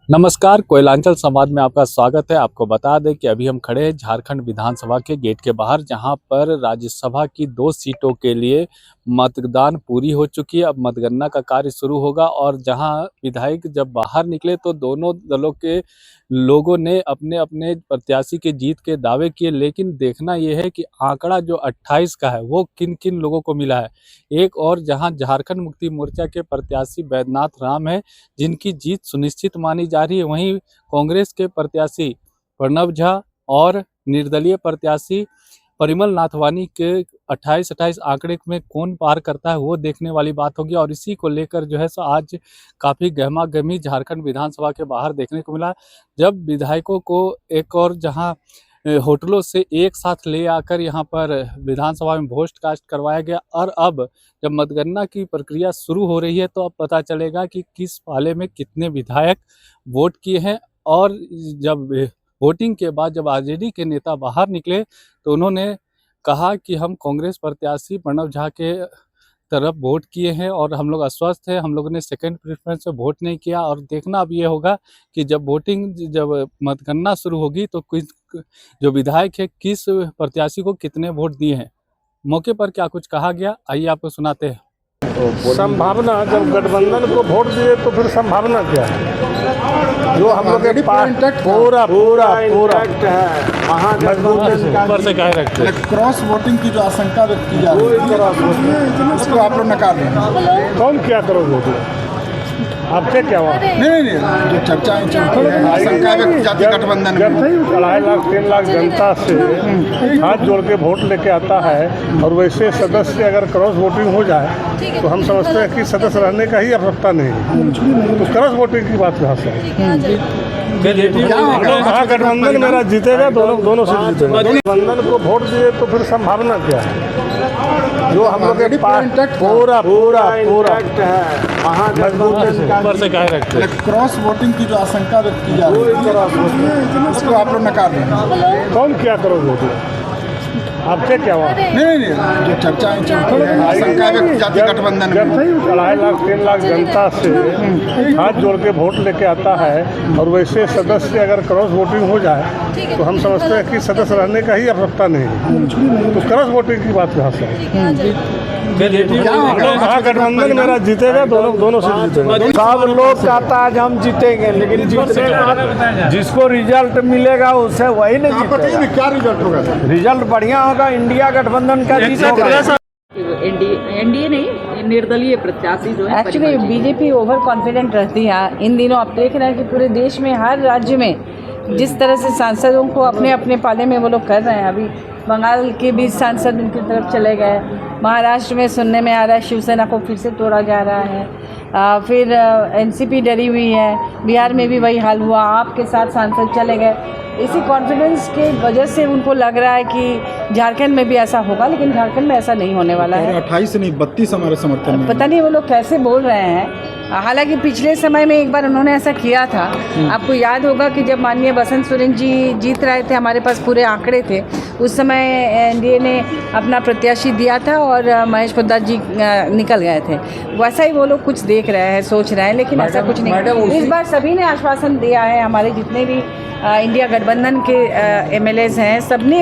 नमस्कार, कोयलांचल संवाद में आपका स्वागत है। आपको बता दें कि अभी हम खड़े हैं झारखंड विधानसभा के गेट के बाहर, जहां पर राज्यसभा की 2 सीटों के लिए मतदान पूरी हो चुकी है। अब मतगणना का कार्य शुरू होगा और जहां विधायक जब बाहर निकले तो दोनों दलों के लोगों ने अपने-अपने प्रत्याशी के जीत के दावे किए, लेकिन देखना यह है कि आंकड़ा जो 28 का है वो किन-किन लोगों को मिला है। एक और जहां झारखंड मुक्ति मोर्चा के प्रत्याशी बैद्यनाथ राम है, जिनकी जीत सुनिश्चित मानी जा रही है। वहीं कांग्रेस के प्रत्याशी प्रणव झा और निर्दलीय प्रत्याशी परिमल नाथवानी के 28-28 आंकड़े में कौन पार करता है वो देखने वाली बात होगी। और इसी को लेकर जो है सो आज काफ़ी गहमा-गहमी झारखंड विधानसभा के बाहर देखने को मिला, जब विधायकों को एक और जहां होटलों से एक साथ ले आकर यहाँ पर विधानसभा में वोट कास्ट करवाया गया। और अब जब मतगणना की प्रक्रिया शुरू हो रही है तो अब पता चलेगा कि किस पाले में कितने विधायक वोट किए हैं। और जब वोटिंग के बाद जब आरजेडी के नेता बाहर निकले तो उन्होंने कहा कि हम कांग्रेस प्रत्याशी प्रणव झा के तरफ वोट किए हैं और हम लोग अस्वस्थ हैं, हम लोगों ने सेकंड प्रेफरेंस में वोट नहीं किया। और देखना अब ये होगा कि जब मतगणना शुरू होगी तो जो विधायक है किस प्रत्याशी को कितने वोट दिए हैं। मौके पर क्या कुछ कहा गया, आइए आपको सुनाते हैं। संभावना, जब गठबंधन को वोट दिए तो फिर संभावना क्या है? जो हम लोग के पास पूरा ऊपर से कहे रखते हैं। क्रॉस वोटिंग की जो आशंका व्यक्त की जा रही है उसको आप लोग नकार रहे हैं। कौन क्या करो वोटिंग? आपसे क्या हुआ? नहीं, जो चर्चाएं चल रही हैं, आशंका व्यक्त जाति गठबंधन जब 2.5 लाख 3 लाख जनता से हाथ जोड़ के वोट लेके आता है और वैसे सदस्य अगर क्रॉस वोटिंग हो जाए तो हम समझते हैं कि सदस्य रहने का ही आवश्यकता नहीं है। तो क्रॉस वोटिंग की बात कहाँ से है? गठबंधन मेरा जीतेगा, दोनों से जीतेगा। गठबंधन को वोट दिए तो फिर संभावना क्या है? जो हम लोग के पास पूरा ऊपर से कहे रखते हैं। क्रॉस वोटिंग की जो आशंका व्यक्त की जा रही है उसको आप लोग नकार रहे हैं। कौन क्या करो वोटिंग? आपसे क्या हुआ? नहीं, जो चर्चाएं चल रही हैं, आशंका व्यक्त जाति गठबंधन जब 2.5 लाख 3 लाख जनता से हाथ जोड़ के वोट लेके आता है और वैसे सदस्य अगर क्रॉस वोटिंग हो जाए तो हम समझते हैं कि सदस्य रहने का ही आवश्यकता नहीं है। तो क्रॉस वोटिंग की बात कहाँ से है? गठबंधन मेरा जीतेगा, दोनों से जीतेगा। सब लोग कहता है हम जीतेंगे, लेकिन जीतेगा जिसको रिजल्ट मिलेगा उससे वही नहीं जीतेगा। क्या रिजल्ट होगा? रिजल्ट बढ़िया होगा, इंडिया गठबंधन का जीत होगा। एनडीए नहीं, निर्दलीय प्रत्याशी जो है। एक्चुअली बीजेपी ओवर कॉन्फिडेंट रहती है इन दिनों। आप देख रहे हैं कि पूरे देश में हर राज्य में जिस तरह से सांसदों को अपने अपने पाले में वो लोग कर रहे हैं। अभी बंगाल के भी सांसद उनकी तरफ चले गए, महाराष्ट्र में सुनने में आ रहा है शिवसेना को फिर से तोड़ा जा रहा है, फिर एनसीपी डरी हुई है, बिहार में भी वही हाल हुआ, आपके साथ सांसद चले गए। इसी कॉन्फिडेंस के वजह से उनको लग रहा है कि झारखंड में भी ऐसा होगा, लेकिन झारखंड में ऐसा नहीं होने वाला है। 28 नहीं 32 हमारे समर्थन में। पता नहीं वो लोग कैसे बोल रहे हैं। हालांकि पिछले समय में एक बार उन्होंने ऐसा किया था। आपको याद होगा कि जब माननीय बसंत सोरेन जी जीत रहे थे, हमारे पास पूरे आंकड़े थे, उस समय एनडीए ने अपना प्रत्याशी दिया था और महेश पोद्दार जी निकल गए थे। वैसा ही वो लोग कुछ देख रहे हैं, सोच रहे हैं, लेकिन ऐसा कुछ नहीं। इस बार सभी ने आश्वासन दिया है, हमारे जितने भी इंडिया गठबंधन के एमएलएज हैं, सबने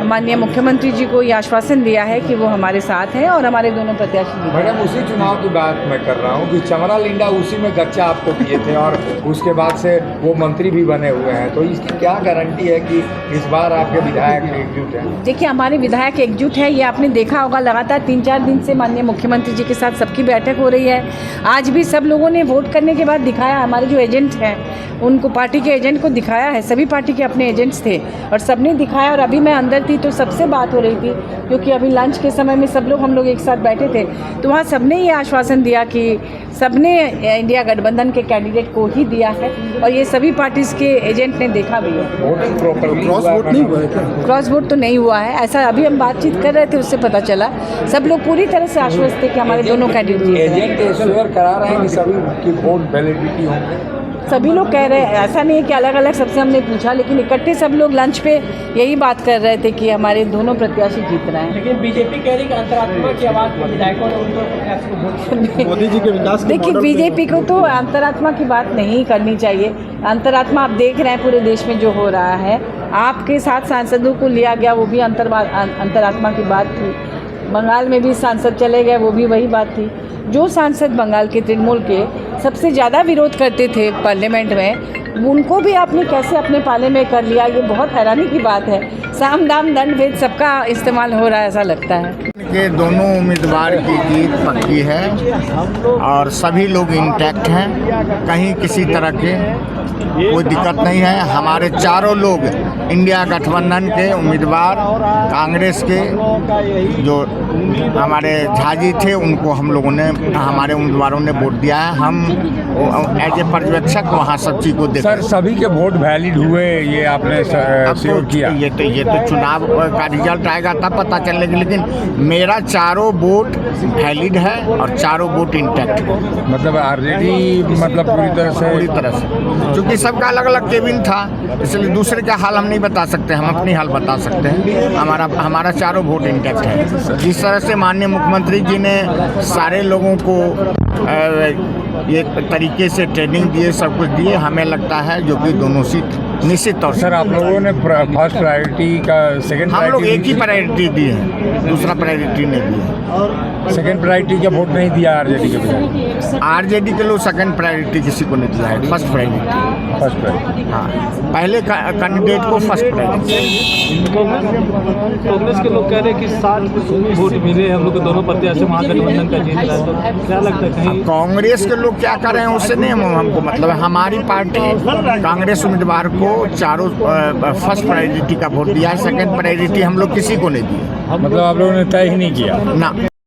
माननीय मुख्यमंत्री जी को ये आश्वासन दिया है कि वो हमारे साथ हैं और हमारे दोनों प्रत्याशी। मैडम, उसी चुनाव की बात मैं कर रहा हूँ कि चमरा लिंडा उसी में गच्चा आपको किए थे और उसके बाद से वो मंत्री भी बने हुए हैं, तो इसकी क्या गारंटी है कि इस बार आपके विधायक एकजुट हैं? देखिए, हमारे विधायक एकजुट है, ये आपने देखा होगा। लगातार 3-4 दिन से माननीय मुख्यमंत्री जी के साथ सबकी बैठक हो रही है। आज भी सब लोगों ने वोट करने के बाद दिखाया, हमारे जो एजेंट हैं उनको, पार्टी के एजेंट को दिखाया है। सभी पार्टी के अपने एजेंट्स थे और सबने दिखाया। और अभी मैं अंदर थी तो सबसे बात हो रही थी, क्योंकि अभी लंच के समय में सब लोग हम लोग एक साथ बैठे थे, तो वहाँ सबने ये आश्वासन दिया कि सबने इंडिया गठबंधन के कैंडिडेट को ही दिया है और ये सभी पार्टीज़ के एजेंट ने देखा भी है। क्रॉस वोट नहीं हुआ है क्या? क्रॉस वोट तो नहीं हुआ है, ऐसा अभी हम बातचीत कर रहे थे उससे पता चला। सब लोग पूरी तरह से आश्वस्त थे कि हमारे दोनों कैंडिडेट एजेंट करा रहे हैं कि सभी की वोट वैलिडिटी होंगे। सभी लोग कह रहे हैं, ऐसा नहीं है कि अलग अलग सबसे हमने पूछा, लेकिन इकट्ठे सब लोग लंच पे यही बात कर रहे थे कि हमारे दोनों प्रत्याशी जीत रहे हैं। लेकिन बीजेपी कह रही कि अंतरात्मा की आवाज़ में विधायकों ने उनको प्रत्याशी को वोट मोदी जी के विकास के देखिए, बीजेपी को तो अंतरात्मा की बात नहीं करनी चाहिए। अंतरात्मा आप देख रहे हैं पूरे देश में जो हो रहा है। आपके 7 सांसदों को लिया गया, वो भी अंतरात्मा की बात थी। बंगाल में भी सांसद चले गए, वो भी वही बात थी। जो सांसद बंगाल के तृणमूल के सबसे ज़्यादा विरोध करते थे पार्लियामेंट में, उनको भी आपने कैसे अपने पाले में कर लिया, ये बहुत हैरानी की बात है। साम दाम दंड भेद सबका इस्तेमाल हो रहा है, ऐसा लगता है कि दोनों उम्मीदवार की जीत पक्की है और सभी लोग इंटैक्ट हैं, कहीं किसी तरह के कोई दिक्कत नहीं है। हमारे चारों लोग इंडिया गठबंधन के उम्मीदवार, कांग्रेस के जो हमारे झाजी थे उनको हम लोगों ने, हमारे उम्मीदवारों ने वोट दिया है। हम एज ए पर्यवेक्षक वहाँ सब चीज़ को देख। सर, सभी के वोट वैलिड हुए, ये आपने श्योर किया? ये तो चुनाव का रिजल्ट आएगा तब पता चलेगा, लेकिन मेरा चारों वोट वैलिड है और चारों वोट इंटैक्ट है। मतलब ऑलरेडी मतलब पूरी तरह से क्योंकि सबका अलग अलग केबिन था, इसलिए दूसरे का हाल हम नहीं बता सकते, हम अपनी हाल बता सकते हैं। हमारा चारों वोट इंटैक्ट है। जिस तरह से माननीय मुख्यमंत्री जी ने सारे लोगों को एक तरीके से ट्रेनिंग दिए, सब कुछ दिए, हमें लगता है जो कि दोनों सीट निश्चित तौर से। सर, आप लोगों ने फर्स्ट प्रायोरिटी का सेकंड हम लोग एक ही प्रायोरिटी दिए हैं, दूसरा प्रायोरिटी नहीं दिए। सेकंड प्रायोरिटी का वोट नहीं दिया आरजेडी के बजाय? आरजेडी के लोग सेकंड प्रायोरिटी किसी को नहीं दिया है, फर्स्ट प्रायोरिटी। हाँ, पहले कैंडिडेट को फर्स्ट प्रायोरिटी। कांग्रेस के लोग कह रहे हैं कि 7 वोट मिले हम लोग को, दोनों प्रत्याशी महागठबंधन का जीत रहा है, तो क्या लगता है कहीं कांग्रेस के लोग क्या कर रहे हैं उससे नहीं हमको मतलब है। हमारी पार्टी कांग्रेस उम्मीदवार को चारों फर्स्ट प्रायोरिटी का वोट दिया है, सेकंड प्रायोरिटी हम लोग किसी को नहीं दिया। मतलब आप लोगों ने तय ही नहीं किया ना।